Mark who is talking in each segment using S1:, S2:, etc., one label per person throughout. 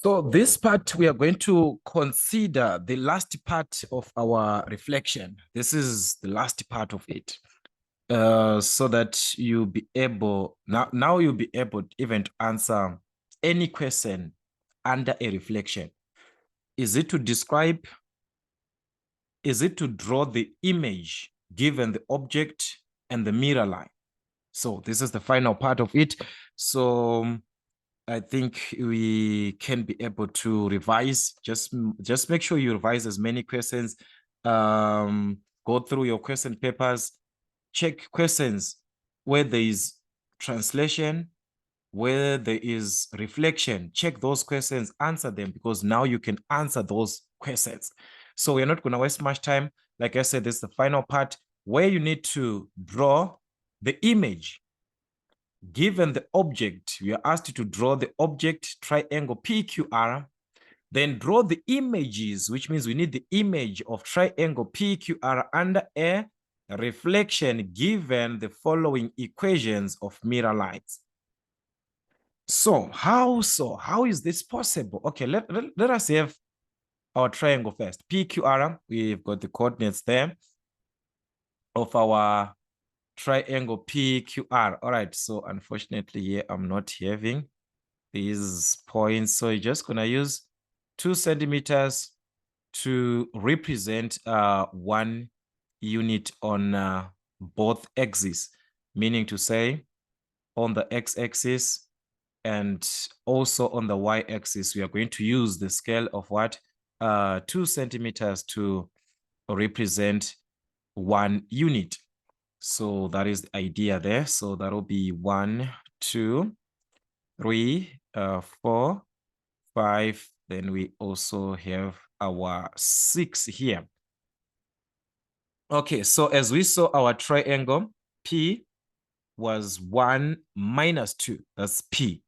S1: So this part, we are going to consider the last part of our reflection. This is the last part of it. So that you'll be able, now you'll be able even to answer any question under a reflection. Is it to describe? Is it to draw the image given the object and the mirror line? So this is the final part of it. So I think we can be able to revise. Just make sure you revise as many questions. Go through your question papers. Check questions where there is translation, where there is reflection. Check those questions, answer them, because now you can answer those questions. So we're not going to waste much time. Like I said, this is the final part where you need to draw the image. Given the object, we are asked to draw the object triangle PQR, then draw the images, which means we need the image of triangle PQR under a reflection given the following equations of mirror lines. So how is this possible? Okay, let us have our triangle first. PQR, we've got the coordinates there of our triangle PQR. All right, so unfortunately here I'm not having these points, so you're just gonna use 2 centimeters to represent 1 unit on both axes, meaning to say on the x-axis and also on the y-axis we are going to use the scale of what 2 centimeters to represent 1 unit. So that is the idea there. So that will be 1, 2, 3, 4, 5. Then we also have our 6 here. Okay, so as we saw, our triangle P was 1 minus 2. That's P.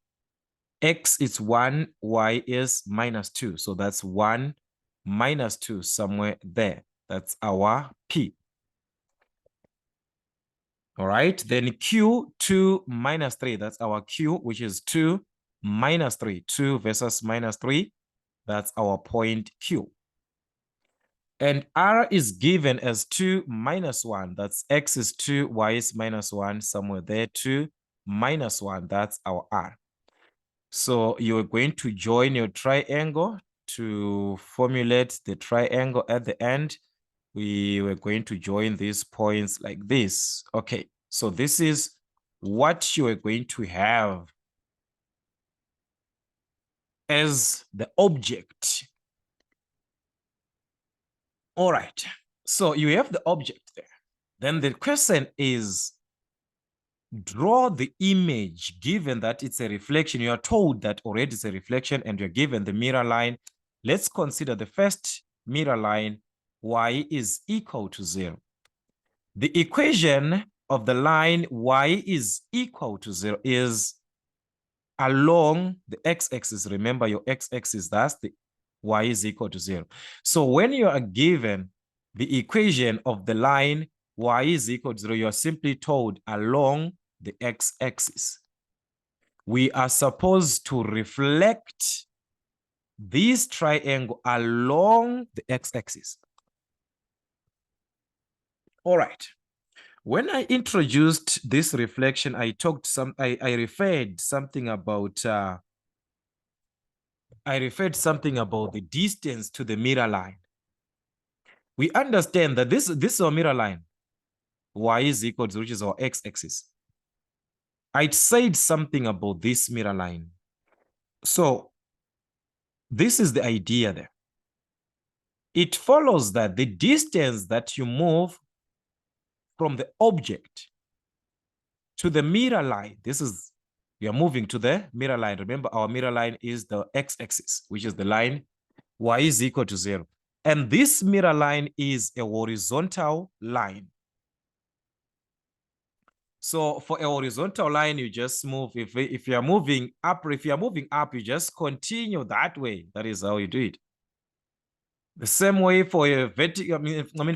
S1: X is 1, Y is minus 2. So that's 1 minus 2 somewhere there. That's our P. All right, then Q, 2 minus 3. That's our Q, which is 2 minus 3. 2 versus minus 3. That's our point Q. And R is given as 2 minus 1. That's X is 2, Y is minus 1. Somewhere there, 2 minus 1. That's our R. So you're going to join your triangle to formulate the triangle at the end. We were going to join these points like this. Okay, so this is what you are going to have as the object. All right, so you have the object there. Then the question is, draw the image given that it's a reflection. You are told that already it's a reflection and you're given the mirror line. Let's consider the first mirror line, y is equal to 0. The equation of the line y is equal to 0 is along the x-axis. Remember your x-axis, that's the y is equal to 0. So when you are given the equation of the line y is equal to 0, you are simply told along the x-axis. We are supposed to reflect this triangle along the x-axis. All right. When I introduced this reflection, I referred something about the distance to the mirror line. We understand that this is our mirror line. Y is equal to, which is our x-axis. I said something about this mirror line. So this is the idea there. It follows that the distance that you move from the object to the mirror line, we are moving to the mirror line. Remember, our mirror line is the x-axis, which is the line y is equal to 0. And this mirror line is a horizontal line. So for a horizontal line, you just move. If you are moving up, you just continue that way. That is how you do it. The same way for a vertical,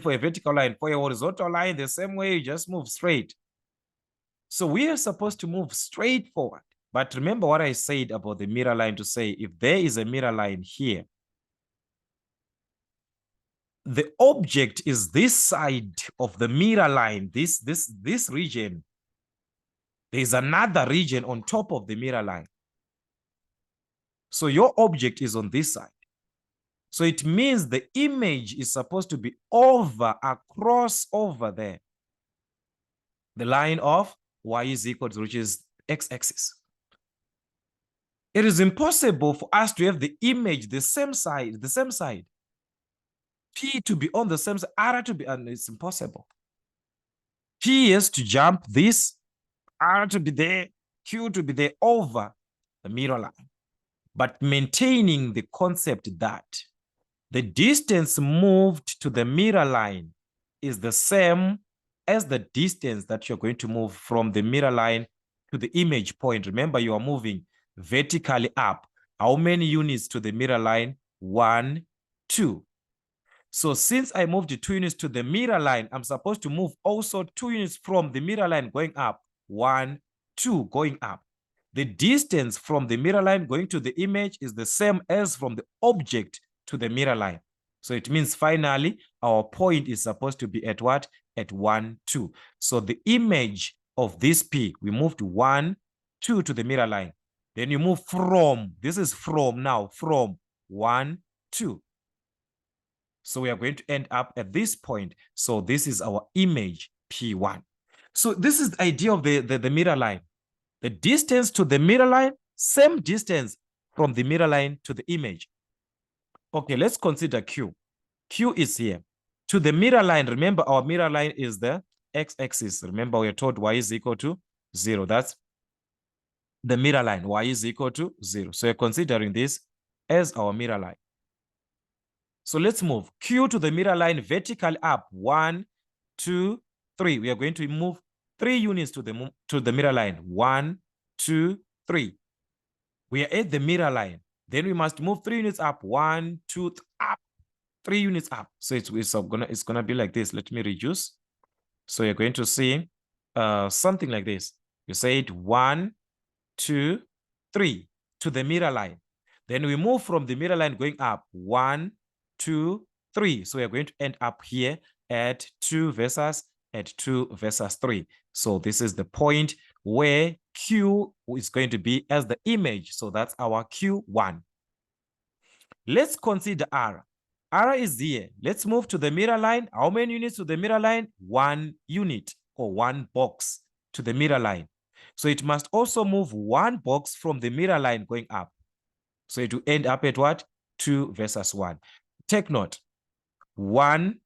S1: for a vertical line. For a horizontal line, the same way you just move straight. So we are supposed to move straight forward. But remember what I said about the mirror line, to say if there is a mirror line here, the object is this side of the mirror line, this region. There's another region on top of the mirror line. So your object is on this side. So it means the image is supposed to be across over there. The line of y is equal to, which is x-axis. It is impossible for us to have the image the same side, P to be on the same side, R to be, and it's impossible. P has to jump this, R to be there, Q to be there over the mirror line. But maintaining the concept that the distance moved to the mirror line is the same as the distance that you're going to move from the mirror line to the image point. Remember, you are moving vertically up. How many units to the mirror line? 1, 2. So since I moved 2 units to the mirror line, I'm supposed to move also 2 units from the mirror line going up. 1, 2 going up. The distance from the mirror line going to the image is the same as from the object to the mirror line. So it means finally our point is supposed to be at what? At 1, 2. So the image of this P, we moved 1, 2 to the mirror line. Then you move from, this is from now, from 1, 2. So we are going to end up at this point. So this is our image P1. So this is the idea of the mirror line. The distance to the mirror line, same distance from the mirror line to the image. Okay, let's consider Q. Q is here. To the mirror line, remember our mirror line is the x-axis. Remember we are told y is equal to 0. That's the mirror line. Y is equal to 0. So you're considering this as our mirror line. So let's move Q to the mirror line vertically up. 1, 2, 3. We are going to move 3 units to the mirror line. 1, 2, 3. We are at the mirror line. Then we must move 3 units up. 1, 2, up. 3 units up. So it's gonna be like this. Let me reduce. So you're going to see something like this. You say it 1, 2, 3 to the mirror line. Then we move from the mirror line going up. 1, 2, 3. So we're going to end up here at 2 versus 3. So this is the point where Q is going to be as the image. So that's our Q1. Let's consider R. R is here. Let's move to the mirror line. How many units to the mirror line? 1 unit or 1 box to the mirror line. So it must also move 1 box from the mirror line going up. So it will end up at what? 2 versus 1. Take note. 1.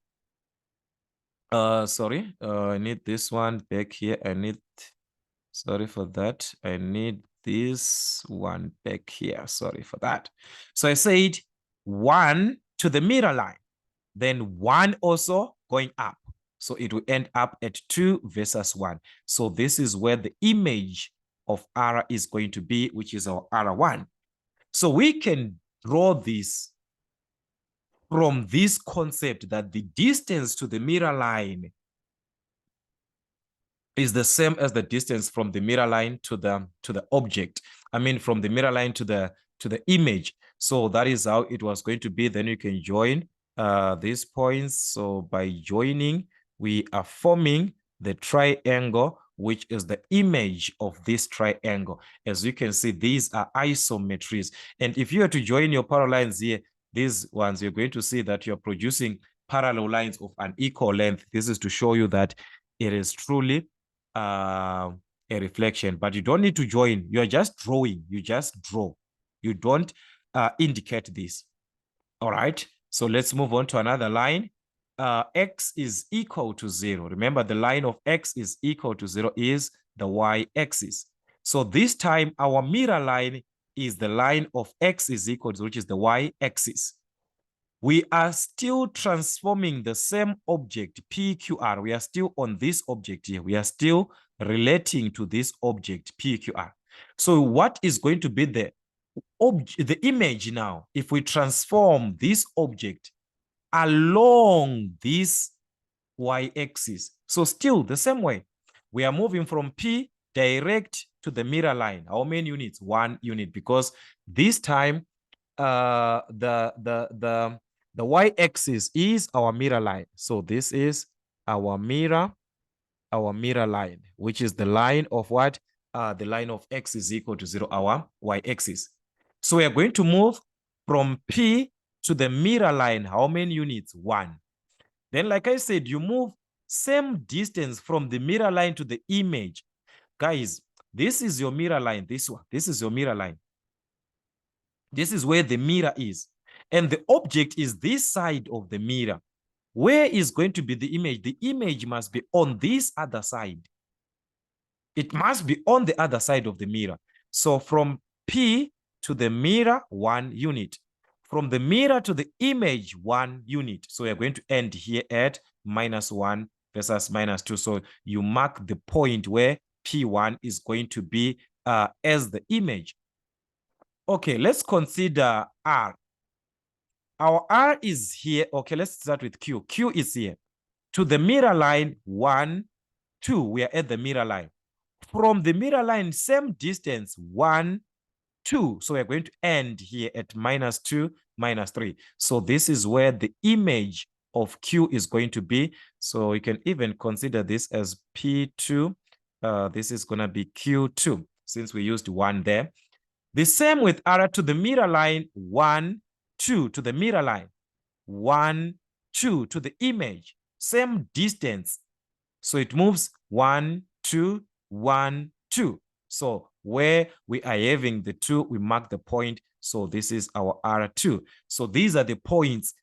S1: I need this one back here. Sorry for that. I need this one back here. Sorry for that. So I said 1 to the mirror line, then 1 also going up. So it will end up at 2 versus 1. So this is where the image of R is going to be, which is our R1. So we can draw this from this concept that the distance to the mirror line is the same as the distance from the mirror line to the object. I mean, from the mirror line to the image. So that is how it was going to be. Then you can join these points. So by joining, we are forming the triangle, which is the image of this triangle. As you can see, these are isometries. And if you are to join your parallel lines here, these ones, you're going to see that you're producing parallel lines of an equal length. This is to show you that it is truly a reflection, but you don't need to join. You're just drawing. You just draw. You don't indicate this. All right. So let's move on to another line. X is equal to 0. Remember, the line of X is equal to 0 is the y-axis. So this time, our mirror line is the line of X is equal to, which is the y-axis. We are still transforming the same object, PQR. We are still on this object here. We are still relating to this object, PQR. So what is going to be the image now if we transform this object along this y-axis? So still the same way. We are moving from P direct to the mirror line. How many units? 1 unit, because this time the y-axis is our mirror line. So this is our mirror line, which is the line of what? The line of x is equal to 0, our y-axis. So we are going to move from P to the mirror line. How many units? 1. Then, like I said, you move same distance from the mirror line to the image. Guys, this is your mirror line, this one. This is your mirror line. This is where the mirror is. And the object is this side of the mirror. Where is going to be the image? The image must be on this other side. It must be on the other side of the mirror. So from P to the mirror, 1 unit. From the mirror to the image, 1 unit. So we are going to end here at -1 versus -2. So you mark the point where P1 is going to be as the image. Okay, let's consider R. Our R is here. Okay, let's start with Q. Q is here. To the mirror line, 1, 2. We are at the mirror line. From the mirror line, same distance, 1, 2. So we're going to end here at -2, -3. So this is where the image of Q is going to be. So you can even consider this as P2. This is going to be Q2 since we used 1 there. The same with R. To the mirror line, 1, 2. To the mirror line, 1, 2. To the image, same distance. So it moves 1, 2, 1, 2. So where we are having the 2, we mark the point. So this is our R2. So these are the points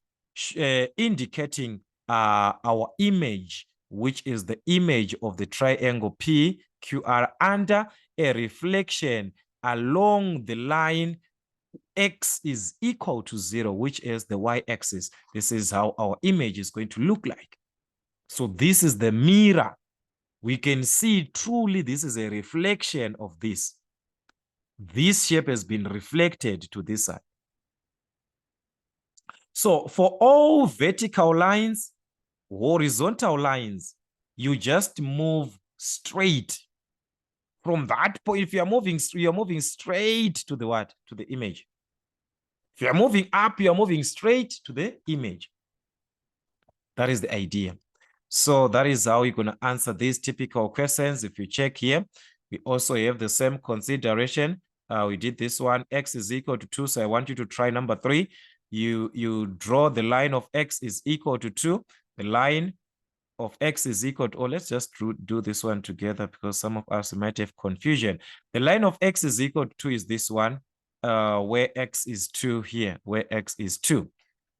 S1: indicating our image, which is the image of the triangle PQR under a reflection along the line x is equal to 0, which is the y-axis. This is how our image is going to look like. So this is the mirror. We can see truly this is a reflection of this. This shape has been reflected to this side. So for all vertical lines, horizontal lines, you just move straight. From that point, if you are moving straight to the what? To the image. If you are moving up, you are moving straight to the image. That is the idea. So that is how you're going to answer these typical questions. If you check here, we also have the same consideration. We did this one, x is equal to 2. So I want you to try number 3. You draw the line of x is equal to 2. The line of x is equal to, let's just do this one together because some of us might have confusion. The line of x is equal to 2 is this one, where x is 2 here, where x is 2.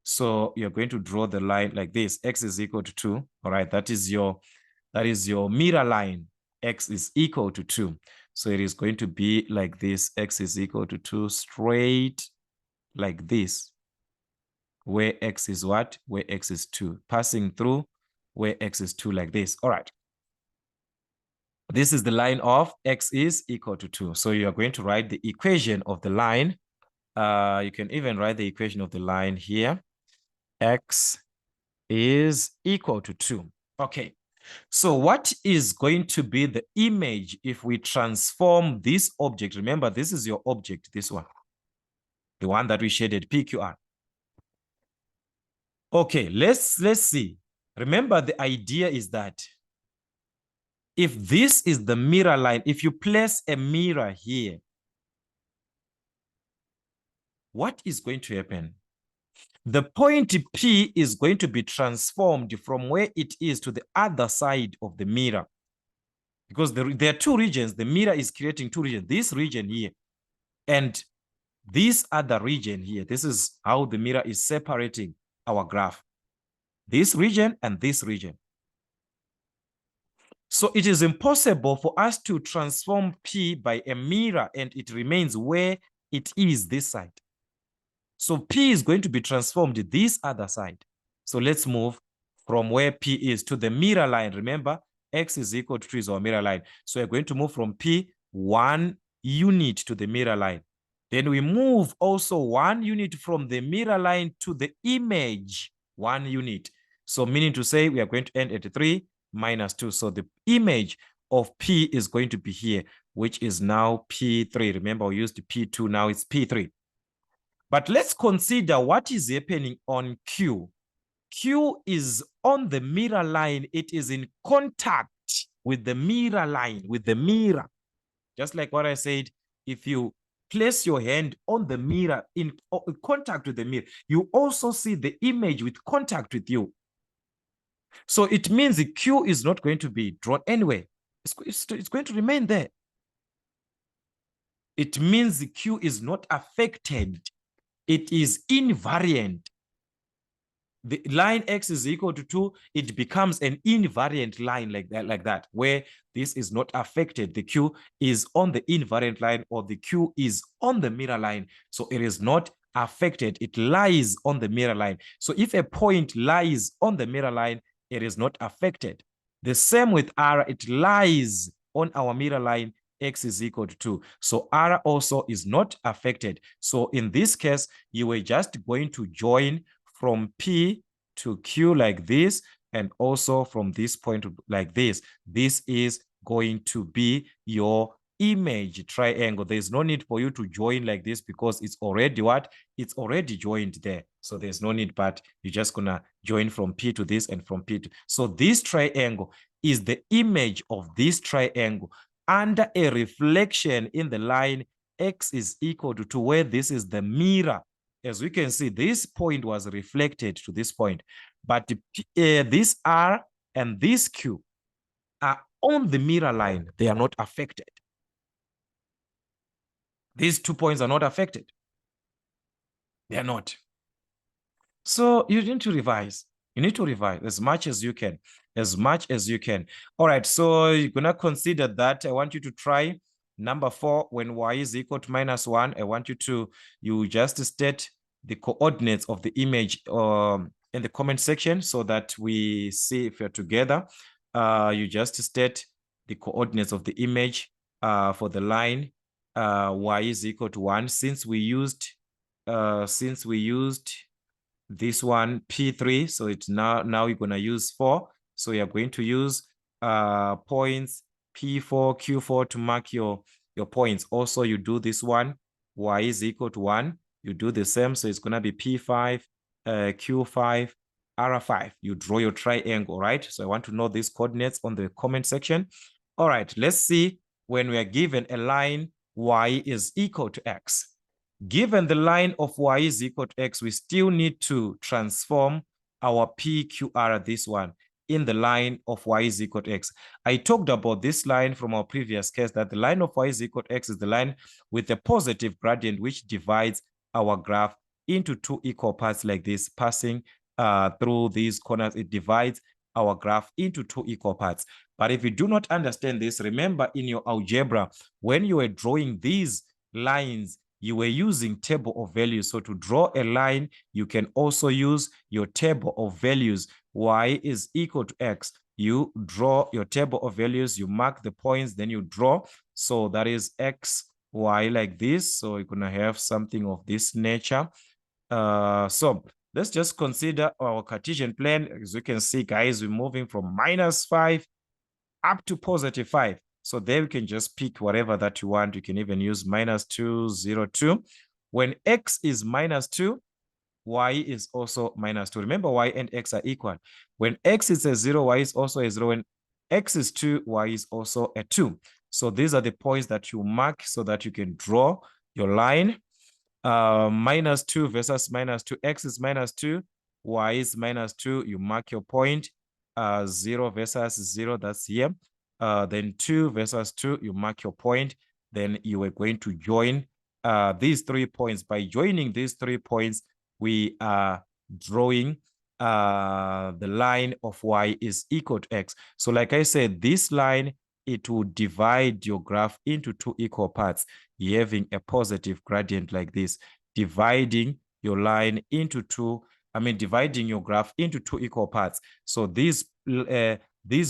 S1: So you're going to draw the line like this. X is equal to 2. All right, that is your mirror line. X is equal to 2. So it is going to be like this. X is equal to 2 straight like this. Where x is what? Where x is 2. Passing through where x is 2 like this. All right. This is the line of x is equal to 2. So you are going to write the equation of the line. You can even write the equation of the line here. X is equal to 2. Okay, so what is going to be the image if we transform this object? Remember, this is your object, this one, the one that we shaded, PQR. Okay, let's see. Remember, the idea is that if this is the mirror line, if you place a mirror here, what is going to happen? The point P is going to be transformed from where it is to the other side of the mirror. Because there are 2 regions. The mirror is creating 2 regions. This region here and this other region here. This is how the mirror is separating our graph. This region and this region. So it is impossible for us to transform P by a mirror and it remains where it is this side. So P is going to be transformed this other side. So let's move from where P is to the mirror line. Remember, x is equal to 2 is our mirror line. So we're going to move from P 1 unit to the mirror line. Then we move also 1 unit from the mirror line to the image, 1 unit. So meaning to say we are going to end at 3 minus 2. So the image of P is going to be here, which is now P3. Remember, we used P2, now it's P3. But let's consider what is happening on Q. Q is on the mirror line. It is in contact with the mirror line, with the mirror. Just like what I said, if you place your hand on the mirror in contact with the mirror, you also see the image with contact with you. So it means the Q is not going to be drawn anywhere. It's going to remain there. It means the Q is not affected. It is invariant. The line x is equal to 2, it becomes an invariant line like that, where this is not affected. The Q is on the invariant line, or the Q is on the mirror line. So it is not affected. It lies on the mirror line. So if a point lies on the mirror line, it is not affected. The same with R, it lies on our mirror line, x is equal to 2. So R also is not affected. So in this case, you were just going to join from P to Q like this, and also from this point like this. This is going to be your image triangle. There's no need for you to join like this because it's already what? It's already joined there. So there's no need, but you're just gonna join from P to this and from P to. So this triangle is the image of this triangle under a reflection in the line x is equal to 2, where this is the mirror. As we can see, this point was reflected to this point, but this R and this Q are on the mirror line. They are not affected. These 2 points are not affected. They are not. So you need to revise. You need to revise as much as you can, as much as you can. All right, so you're going to consider that. I want you to try number 4. When y is equal to -1, I want you just state the coordinates of the image in the comment section so that we see if you're together. You just state the coordinates of the image for the line y is equal to 1. Since we used this one P3, so it's now you're going to use 4. So you're going to use points P4, Q4 to mark your points. Also, you do this one, y is equal to 1. You do the same, so it's going to be P5, Q5, R5. You draw your triangle, right? So I want to know these coordinates on the comment section. All right, let's see when we are given a line y is equal to x. Given the line of y is equal to x, we still need to transform our PQR, this one, in the line of y is equal to x. I talked about this line from our previous case, that the line of y is equal to x is the line with a positive gradient which divides our graph into 2 equal parts like this, passing through these corners. It divides our graph into 2 equal parts. But if you do not understand this, remember in your algebra, when you were drawing these lines, you were using table of values. So to draw a line, you can also use your table of values. Y is equal to x. You draw your table of values, you mark the points, then you draw. So that is x, y like this. So you're going to have something of this nature. So let's just consider our Cartesian plane. As you can see, guys, we're moving from -5 up to +5. So there we can just pick whatever that you want. You can even use -2, 0, 2. When x is -2, y is also -2. Remember, y and x are equal. When x is a 0, y is also a 0. When x is 2, y is also a 2. So these are the points that you mark so that you can draw your line. -2 versus -2. X is -2, y is -2. You mark your point. 0 versus 0, that's here. Then 2 versus 2, you mark your point. Then you are going to join these 3 points. By joining these 3 points, we are drawing the line of y is equal to x. So like I said, this line, it will divide your graph into 2 equal parts. You're having a positive gradient like this, dividing your line into dividing your graph into 2 equal parts. So these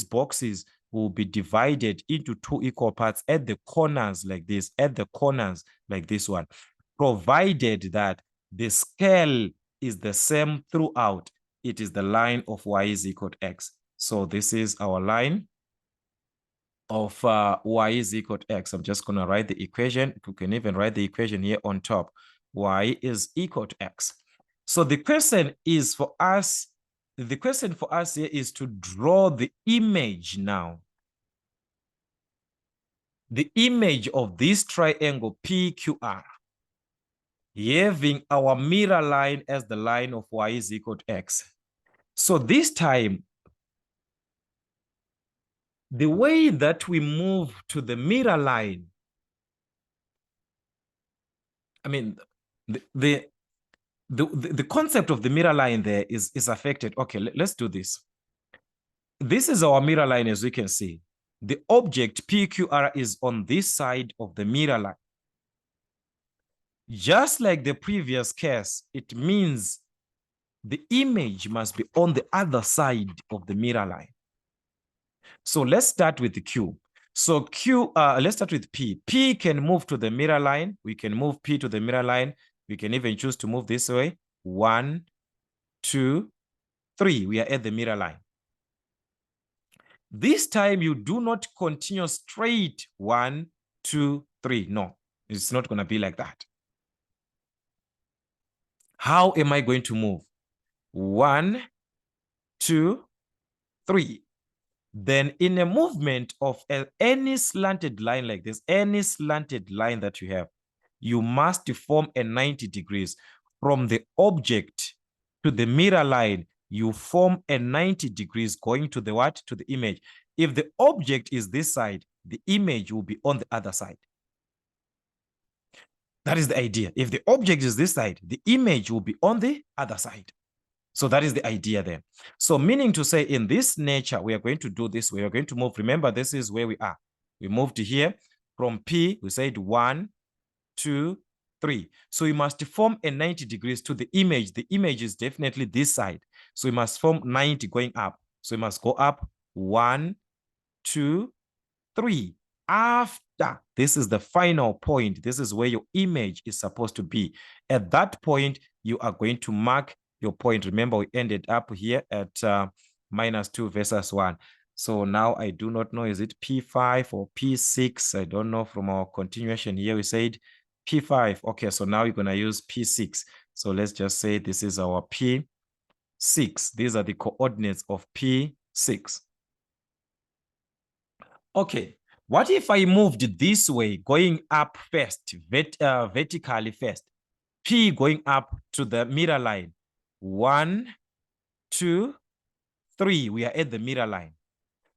S1: boxes will be divided into 2 equal parts at the corners like this, at the corners like this one, provided that the scale is the same throughout. It is the line of y is equal to x. So this is our line. of y is equal to x. I'm just going to write the equation. You can even write the equation here on top. Y is equal to x. So the question for us here is to draw the image now. The image of this triangle PQR, having our mirror line as the line of y is equal to x. So this time, the way that we move to the mirror line, I mean, the concept of the mirror line there is affected. Okay, let's do this. This is our mirror line, as we can see. The object PQR is on this side of the mirror line. Just like the previous case, it means the image must be on the other side of the mirror line. So let's start with the Q. So let's start with P. P can move to the mirror line. We can move P to the mirror line. We can even choose to move this way. 1, 2, 3. We are at the mirror line. This time you do not continue straight 1, 2, 3. No, it's not going to be like that. How am I going to move? 1, 2, 3. Then in a movement of any slanted line like this, any slanted line that you have, you must form a 90 degrees. From the object to the mirror line, you form a 90 degrees going to the what? To the image. If the object is this side, the image will be on the other side. That is the idea. If the object is this side, the image will be on the other side. So that is the idea there. So meaning to say, in this nature, we are going to do this. We are going to move. Remember, this is where we are. We moved to here. From P, we said 1, 2, 3. So we must form a 90 degrees to the image. The image is definitely this side. So we must form 90 going up. So we must go up 1, 2, 3. After, this is the final point. This is where your image is supposed to be. At that point, you are going to mark your point. Remember, we ended up here at -2 versus 1. So now I do not know, is it P5 or P6? I don't know. From our continuation here, we said P5. Okay, so now you're going to use P6. So let's just say this is our P6. These are the coordinates of P6. Okay, what if I moved this way, going up first, vertically first? P going up to the mirror line. 1, 2, 3. We are at the mirror line.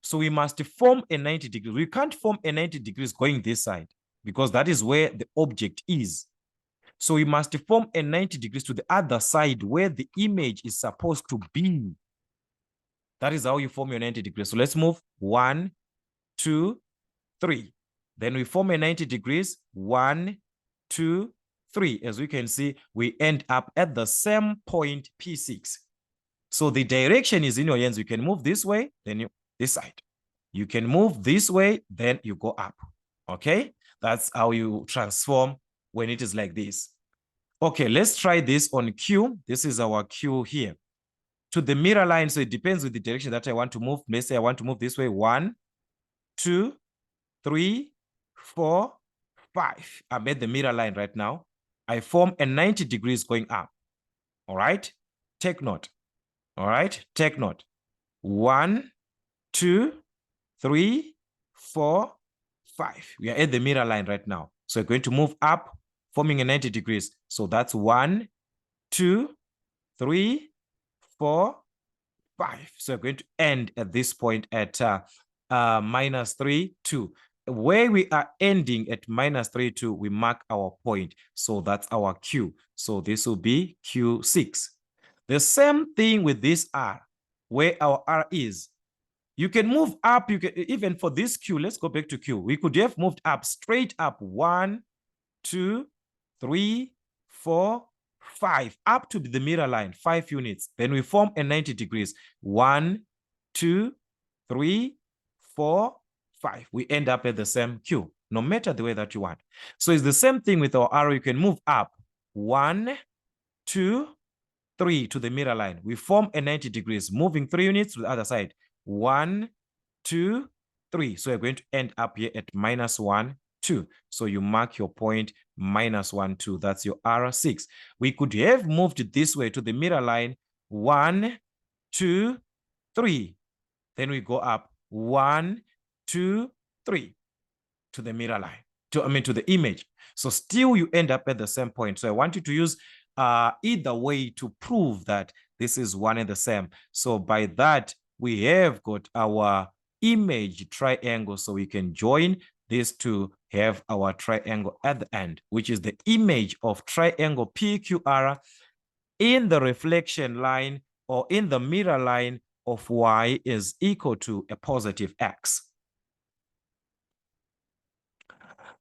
S1: So we must form a 90 degrees. We can't form a 90 degrees going this side because that is where the object is. So we must form a 90 degrees to the other side where the image is supposed to be. That is how you form your 90 degrees. So let's move 1, 2, 3. Then we form a 90 degrees. 1, 2, 3. As we can see, we end up at the same point P6. So the direction is in your hands. You can move this way, then this side. You can move this way, then you go up. Okay? That's how you transform when it is like this. Okay, let's try this on Q. This is our Q here. To the mirror line, so it depends with the direction that I want to move. Let's say I want to move this way. 1, 2, 3, 4, 5. I'm at the mirror line right now. I form a 90 degrees going up. All right? Take note. All right? Take note. 1, 2, 3, 4, 5. We are at the mirror line right now. So we're going to move up, forming a 90 degrees. So that's 1, 2, 3, 4, 5. So we're going to end at this point at -3, 2. Where we are ending at -3, 2, we mark our point. So that's our Q. So this will be Q6. The same thing with this R, where our R is. You can move up. You can even for this Q. Let's go back to Q. We could have moved up, straight up. 1, 2, 3, 4, 5, up to the mirror line, 5 units. Then we form a 90 degrees. 1, 2, 3, 4, 5. We end up at the same Q, no matter the way that you want. So it's the same thing with our arrow. You can move up. 1, 2, 3 to the mirror line. We form a 90 degrees, moving 3 units to the other side. 1, 2, 3. So you're going to end up here at -1, 2. So you mark your point -1, 2. That's your R6. We could have moved this way to the mirror line 1, 2, 3. Then we go up 1, 2, 3 to the mirror line, to the image. So still you end up at the same point. So I want you to use either way to prove that this is one and the same. So by that, we have got our image triangle. So we can join these to have our triangle at the end, which is the image of triangle PQR in the reflection line or in the mirror line of y is equal to a positive x.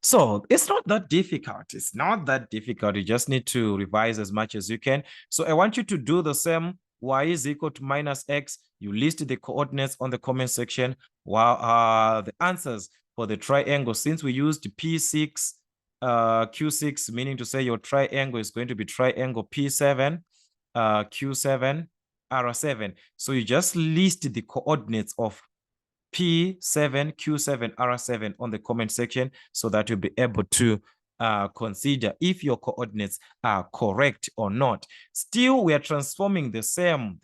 S1: So it's not that difficult. It's not that difficult. You just need to revise as much as you can. So I want you to do the same. Y is equal to -x. You list the coordinates on the comment section. While the answers for the triangle, since we used P6, Q6, meaning to say your triangle is going to be triangle P7, Q7, R7. So you just list the coordinates of P7, Q7, R7 on the comment section so that you'll be able to consider if your coordinates are correct or not. Still, we are transforming the same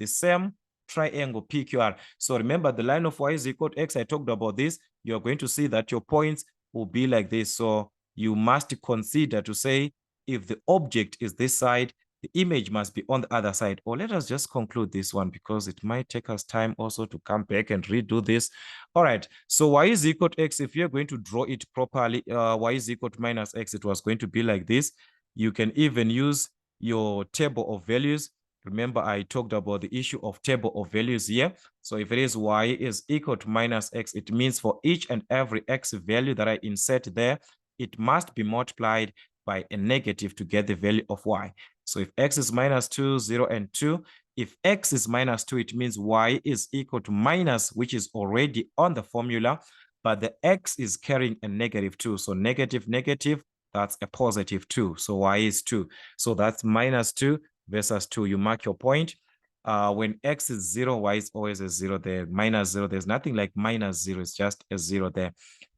S1: triangle PQR. So remember, the line of y is equal to x. I talked about this. You're going to see that your points will be like this. So you must consider to say if the object is this side, the image must be on the other side. Or let us just conclude this one because it might take us time also to come back and redo this. All right, so y is equal to x. If you're going to draw it properly, y is equal to -x, it was going to be like this. You can even use your table of values. Remember, I talked about the issue of table of values here. So if it is y is equal to -x, it means for each and every x value that I insert there, it must be multiplied by a negative to get the value of y. So if x is -2, 0, and 2, if x is -2, it means y is equal to minus, which is already on the formula, but the x is carrying a -2. So negative, negative, that's a +2. So y is 2. So that's -2 versus 2. You mark your point. When x is 0, y is always a 0 there. -0, there's nothing like -0. It's just a 0 there.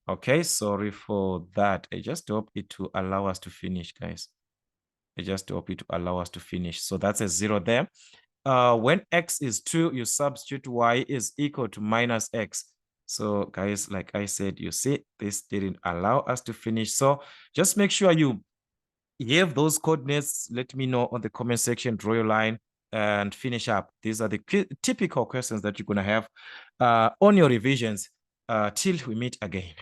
S1: Okay, sorry for that. I just hope it to allow us to finish, guys. I just hope it to allow us to finish. So that's a 0 there. When x is 2, you substitute y is equal to -x. So guys, like I said, you see, this didn't allow us to finish. So just make sure you have those coordinates. Let me know on the comment section, draw your line and finish up. These are the typical questions that you're going to have on your revisions till we meet again.